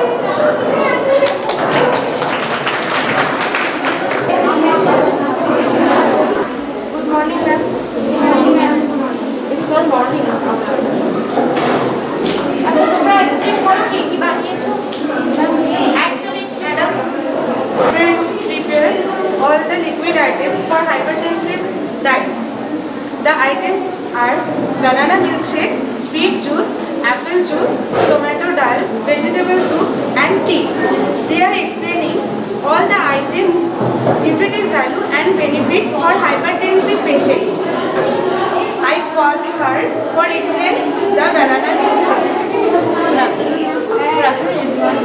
Good morning, ma'am. It's not morning. আচ্ছা তোমরা explain করো কি বানিয়েছো? Actually, madam, prepare all the liquid items for hypertensive diet. The items are banana milkshake, beet juice, apple juice, tomato dal, vegetable soup, and tea. They are explaining all the items, nutritive value and benefits for hypertensive patients. I called her for explain the banana milkshake. Good afternoon, everyone.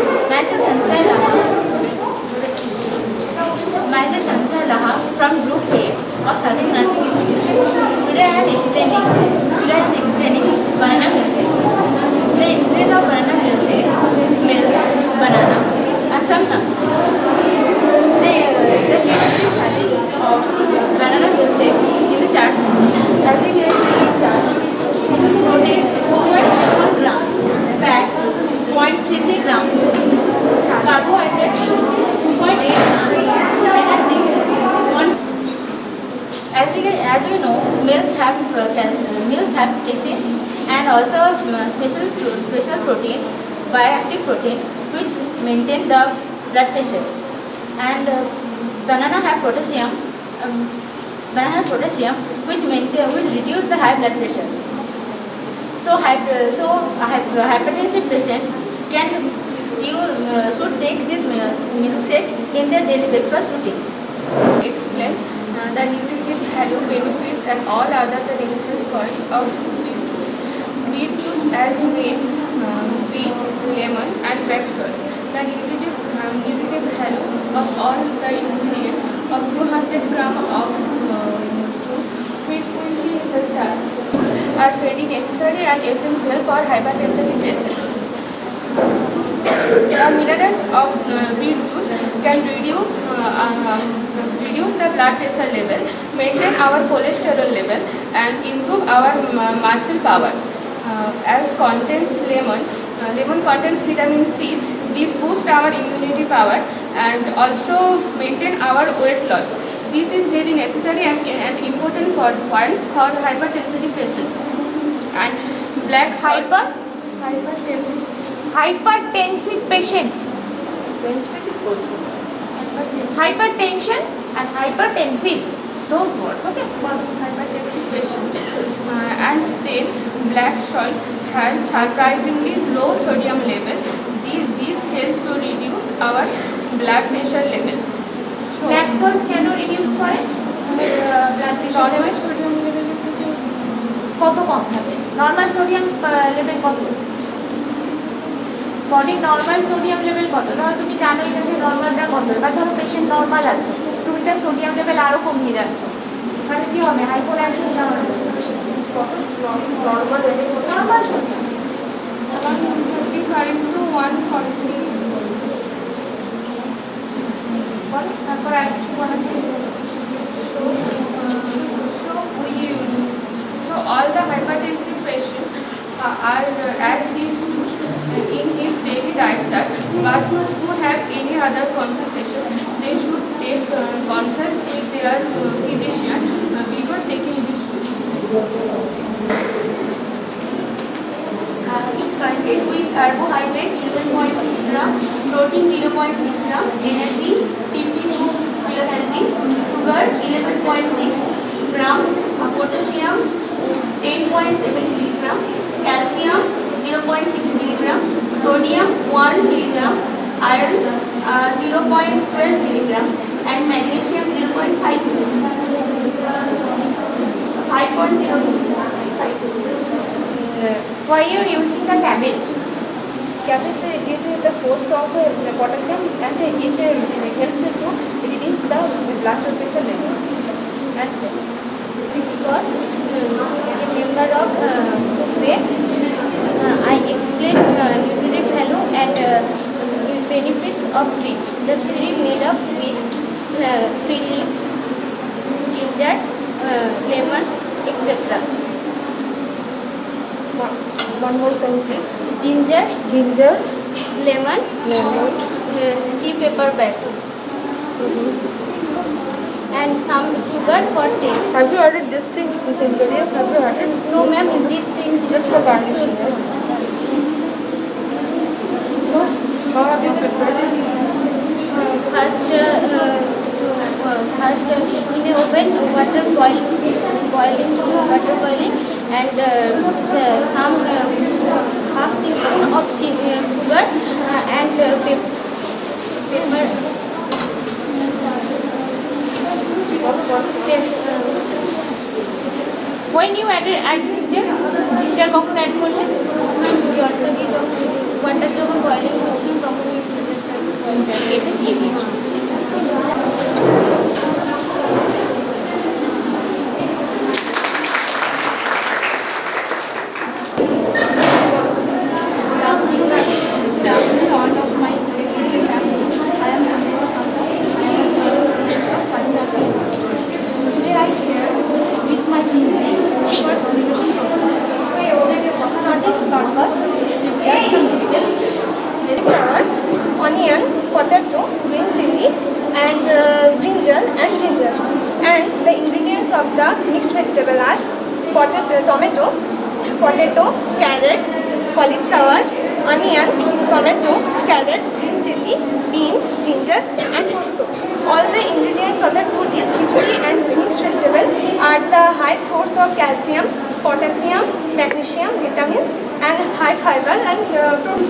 Myself Sandhya Laha from Group A of Southern Nursing Institute. Today I am explaining banana milkshake. The ingredient of banana milkshake: milk, banana, and some nuts. The value of banana milkshake in the chart. Aggregate chart. Protein 2.1 gram. Fat 0.33 gram. Carbohydrate 2.8 gram. Energy 1. As we know, milk have casein and also special protein, bioactive protein, which maintain the blood pressure. And banana have potassium. Which reduce the high blood pressure. So hypertensive patient should take this milkshake in their daily breakfast routine. Explain the nutritive value, benefits and all other the necessary points of beet juice. Beet juice as main beet, lemon and black salt. The nutritive value of all the ingredients of 200 gram of juice which we see in the chart are very necessary and essential for hypertension patients. The minerals of beet juice can reduce the blood pressure level, maintain our cholesterol level, and improve our muscle power. As contains lemon contains vitamin C. This boosts our immunity power and also maintain our weight loss. This is very necessary and important for points for hypertensive patient. And black salt. Hypertensive patient. Hypertension and hypertensive. Those words, okay? Hypertensive patient. And then black salt has surprisingly low sodium level. This helps to reduce our blood pressure level. Black salt can reduce করে blood pressure level. Sodium level কত কম থাকে? Normal sodium level কত? Body normal sodium level কত? ধরো তুমি জানো এটা যে নরমালটা কত, বা ধরো পেশেন্ট নরমাল আছে, তুমি তার সোডিয়াম লেভেল আরো কমিয়ে যাচ্ছ, মানে কি হবে? হাইপোটেনশন যাওয়ার normal level normal sodium 135 to 140. তারপর আর কিছু বানাচ্ছি। So all the hypertensive patients are add these juice in his daily diet chart, but who have any other complication, they should take consult with their physician before taking this juice. It contains with carbohydrate 11.6 gram, protein 0.6 gram, energy 52 kilocalorie, sugar 11.6 gram, potassium 10.7 milligram, calcium 0.6 milligram, sodium 1 milligram, iron 0.12 milligram, and magnesium 0.5 milligram. 5.0 milligram. Why you are using the cabbage? Cabbage is the source of potassium and it helps to reduce the blood pressure level. And because a member of Group I explained nutritive value and benefits of tree. The tree made up with tree leaves, ginger, lemon, etc. One more time, please. Ginger, lemon, tea paper bag, and some sugar for taste. Have you ordered these things, these ingredients? Have you ordered? No ma'am, these things Just for garnishing. So, how have you prepared it? First in a oven water boiling and some half teaspoon of sugar and pepper. When you add ginger কখন add করলে? জলটা দিয়ে water যখন boiling হচ্ছিল তখন ginger কেটে দিয়ে দিয়েছো। Onion, potato, green chili, and brinjal and ginger. And the ingredients of the mixed vegetable are tomato, carrot, cauliflower, onion, tomato, carrot, green chili, beans, ginger, and posto. All the ingredients of the food is khichdi and mixed vegetable are the high source of calcium, potassium, magnesium, vitamins, and high fiber and protein.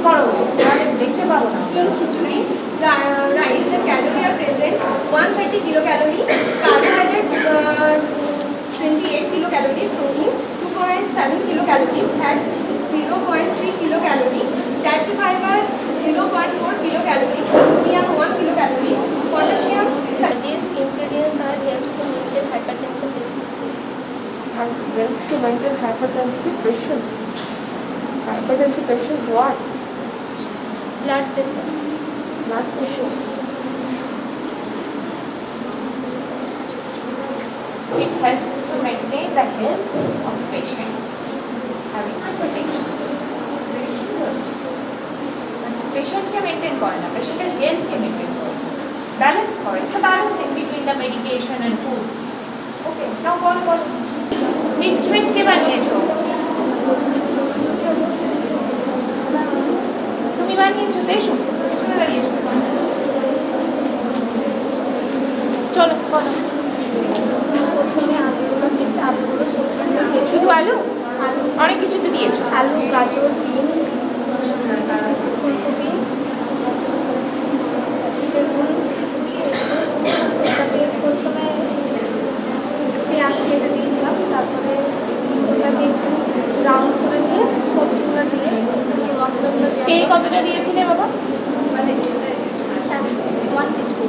In khichdi, the rice, the calorie are present 130 kilocalorie, carbohydrate 28 kilocalorie, protein 2.7 kilocalorie, fat 0.3 kilocalorie, dietary fiber 0.4 kilocalorie, sodium 1 kilocalorie, potassium. these ingredients are helps to maintain hypertension. And helps to maintain hypertensive patients. Hypertensive patients what? Blood pressure. Blood pressure. It helps to maintain the health of patient having hypertension. It's very simple. পেশেন্টকে maintain করে না, পেশেন্টের হেলথকে maintain করে, balance করে। It's a balancing between the medication and food. Okay, now বলো mixed veg কে বানিয়েছো? তুমি বানিয়েছো? এসো পেছনে দাঁড়িয়েছো, চলো বলো। প্রথমে আলুগুলো কেটে আলুগুলো শুধু আলু? অনেক কিছু তো দিয়েছো। আলু, গাজর, বিনস, ফুলকপি, বেগুন, এটাকে প্রথমে পেঁয়াজ কেটে দিয়েছিলাম, তারপরে এগুলোকে একটু ব্রাউন করে নিয়ে সবজিগুলো দিয়ে মশলাগুলো দিয়ে তেল কতটা দিয়েছিলে বাবা? মানে 1 টিস্পুন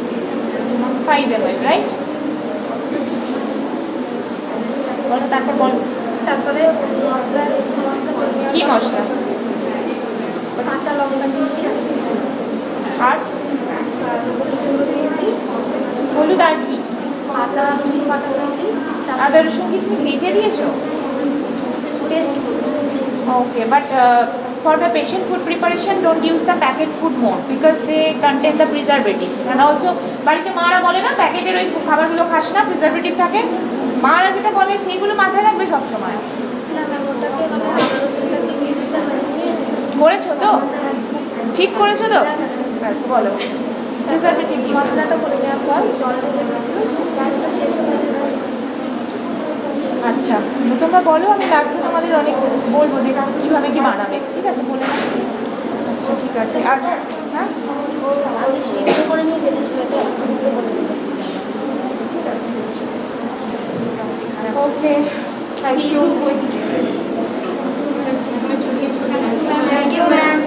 5 ml, রাইট? বলো তারপর বলো। তারপরে মশলা কি মশলা? কাঁচা লঙ্কা দিয়েছি আর হলুদ দিয়েছি, হলুদ আর কি? আদা রসুন বাটা দিয়েছি, আদা রসুন কি তুমি ভেজে দিয়েছো? Paste Okay, but for the patient food preparation, don't use the packet food more because they contain the preservatives. And also, বাড়িতে মারা বলে না প্যাকেটের ওই খাবারগুলো খাস না, প্রিজারভেটিভ থাকে। মারা যেটা বলে সেইগুলো মাথায় রাখবে সবসময়। ওটাকে মানে আদা রসুনটাকে মিক্সার মেশিনে করেছো তো? ঠিক করেছো তো? ব্যাস বলো। প্রিজারভেটিভ কি? মশলাটা করে নেওয়ার পর জল ঢেলে দিয়েছিলাম, ডালটা সেদ্ধ হয়ে যাবে। আচ্ছা, তোমরা বলো, আমি লাস্টে তোমাদের অনেক বলবো যে কীভাবে কি বানাবে। ঠিক আছে, বলে না? আচ্ছা ঠিক আছে। আর হ্যাঁ, আমি সেদ্ধ করে নিয়ে ফেলেছিল এটা ঠিক আছে। Okay, thank you. Thank you, ma'am.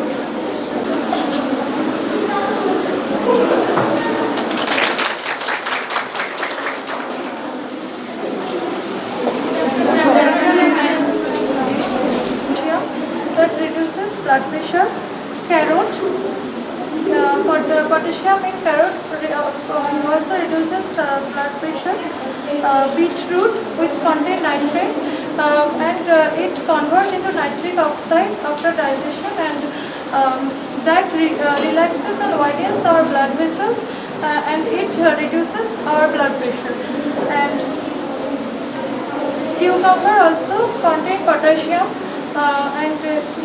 That reduces blood pressure. Carrot, potassium in carrot also reduces blood pressure. Beetroot, which contain nitrate, and it converts into nitric oxide after digestion, and that relaxes and widens our blood vessels and it reduces our blood pressure. And cucumber also contain potassium and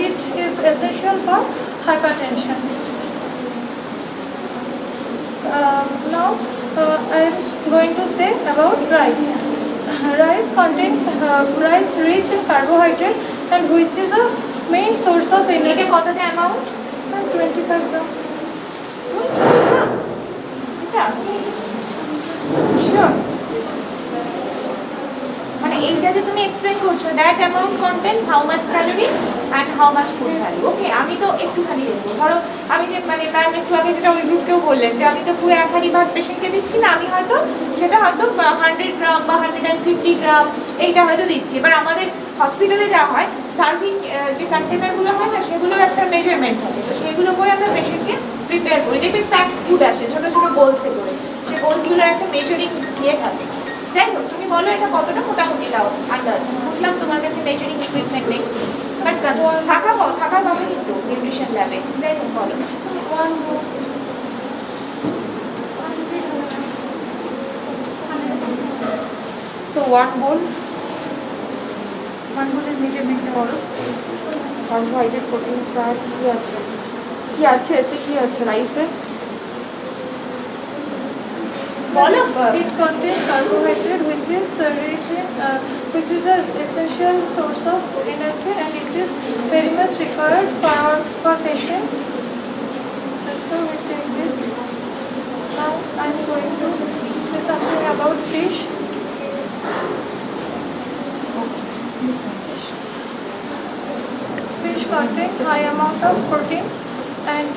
it is essential for hypertension. Now I am going to say about rice. Rice contains rice rich in carbohydrate and which is a main source of এটা energy. কতটা amount? 25 gram. এটা Sure. মানে এইটা যে তুমি explain করছো that amount contains how much calorie and how much food value. Okay, আমি তো একটুখানি দেবো, ধরো আমি যে মানে ম্যাম একটু আগে যেটা ওই গ্রুপকেও বললেন যে আমি তো পুরো এক হাঁড়ি ভাত পেশেন্টকে দিচ্ছি না, আমি হয়তো সেটা হয়তো 100 গ্রাম বা 150 গ্রাম এইটা হয়তো দিচ্ছি। এবার আমাদের হসপিটালে যা হয় সার্ভিং যে কন্টেনারগুলো হয় না, সেগুলোর একটা মেজারমেন্ট থাকে, তো সেইগুলো করে আমরা পেশেন্টকে প্রিপেয়ার করি। দেখবে প্যাক ফুড আসে ছোটো ছোটো বোলসে করে, সেই বোলসগুলোর একটা মেজারিং ইয়ে থাকে। যাই হোক, তুমি বলো এটা কতটা মোটামুটি দাও আন্দাজ। বুঝলাম তোমার কাছে মেজারিং ইকুইপমেন্ট নেই, বাট থাকার কথা কিন্তু নিউট্রিশন ল্যাবে। যাই হোক বলো। So one bowl এর মেজারমেন্টটা বলো। কার্বোহাইড্রেট, প্রোটিন, ফ্যাট কি আছে এতে, কি আছে রাইসে? বলো। It contains carbohydrate which is rich in which is an essential source of energy and it is very much required for patient. So we take this. Now I am going to say something about fish. Fish contains high amount of protein and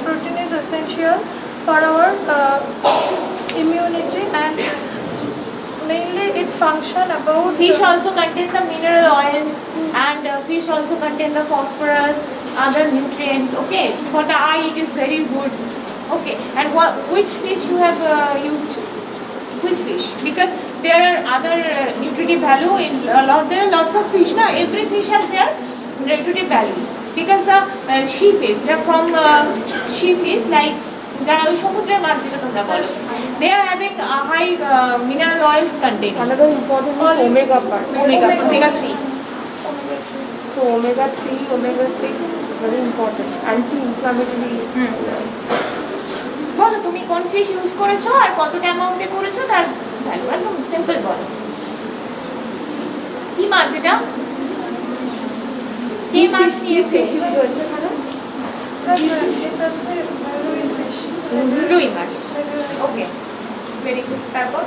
protein is essential for our immunity and mainly it function about Fish also contains the mineral oils and fish also contain the phosphorus, other nutrients. Okay, for the eye it is very good. Okay, and which fish you have used? Which fish? Because there are other nutritive value in there are lots of fish. Now every fish has their nutritive value. Because the sea fish, they are from sea fish like যারা ওই সমুদ্রের মাছ যেটা তোমরা বলো, they are having a high mineral oils containing. Another important is omega part. Omega 3. So omega 3, omega 6 very important. Anti-inflammatory. বলো তুমি কোন fish use করেছো আর কতটা অ্যামাউন্টে করেছো তার ভ্যালু একদম সিম্পল বলো। কি মাছ এটা? কি মাছ নিয়েছে? রুই মাছ। ওকে, ভেরি গুড। তারপর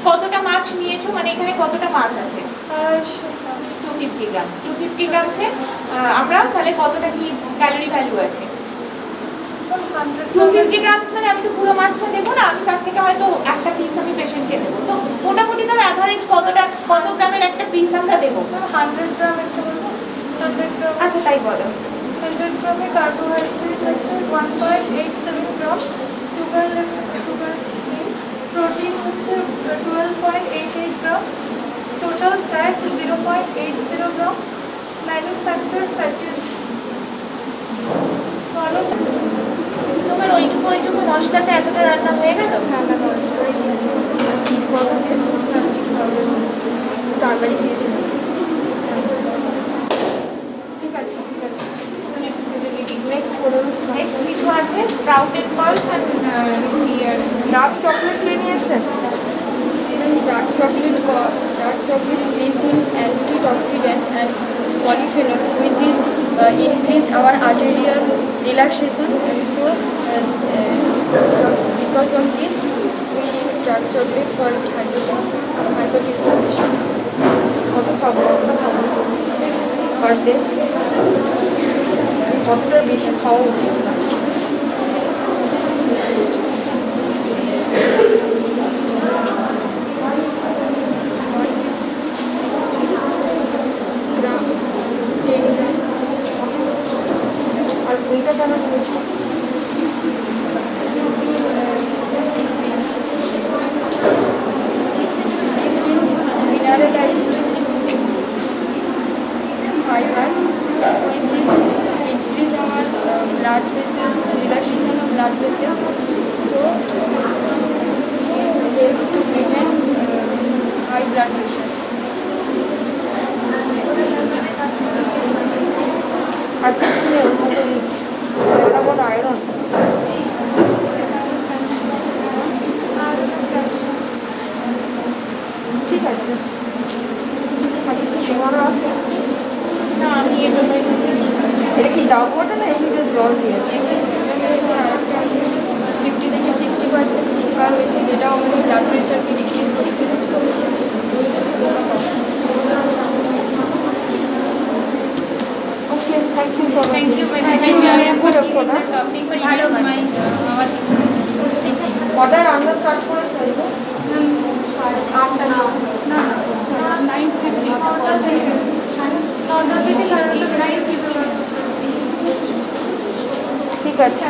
কতটা মাছ নিয়েছো, মানে এখানে কতটা মাছ আছে? 250 গ্রামস। 250 গ্রামসে আমরা তাহলে কতটা কি ক্যালোরি ভ্যালু আছে? 250 গ্রামস মানে আমি তো পুরো মাছটা দেবো না, আমি তার থেকে হয়তো একটা পিস আমি পেশেন্টকে দেবো। তো মোটামুটি তার অ্যাভারেজ কত গ্রামের একটা পিস আমরা দেবো? 100 গ্রাম একটা বলবো। 100 গ্রাম। আচ্ছা তাই বলো। 100 গ্রামে কার্বোহাইড্রেট আছে 1.87 গ্রাম, সুগার প্রোটিন হচ্ছে 12.88 গ্রাম, টোটাল ফ্যাট 0.80 গ্রাম, ম্যানুফ্যাকচার ফ্যাটি তোমার ওইটুকু মশলাতে এতটা রান্না হয়ে গেল? তরকারি দিয়েছি। ঠিক আছে। নেক্সট কিছু আছে sprouted pulse and dark chocolate নিয়ে নিয়েছেন? Dark chocolate rich in antioxidant and polyphenol, which is increase our arterial relaxation. So, because of this, we use dark chocolate for hypertension. কত খাবো পার ডে? কতটা বেশি খাওয়া উচিত না? আর ওইটা কেন নিয়েছো? Mineralized fiber, which is increase our blood vessels. So this helps to prevent high blood pressure. আর কিছু নেই ওর মধ্যে ওটা বড় আয়রন ঠিক আছে আর কিছু তোমারও আছে না আমি এটা এটা কি ডাব ওয়াটার না এমনি জল দিয়েছে 50 থেকে 60% সুগার রয়েছে, যেটা আমাদের ব্লাড প্রেশারকে ডিক্রিজ করছে। Okay thank you so much Thank you, madam. Thank you, Thank you good for of the topic for your mind. Our teaching. কটা রান্না স্টার্ট করেছো এগুলো আটটা না না 9:50 9:00 থেকে 9:30 ঠিক আছে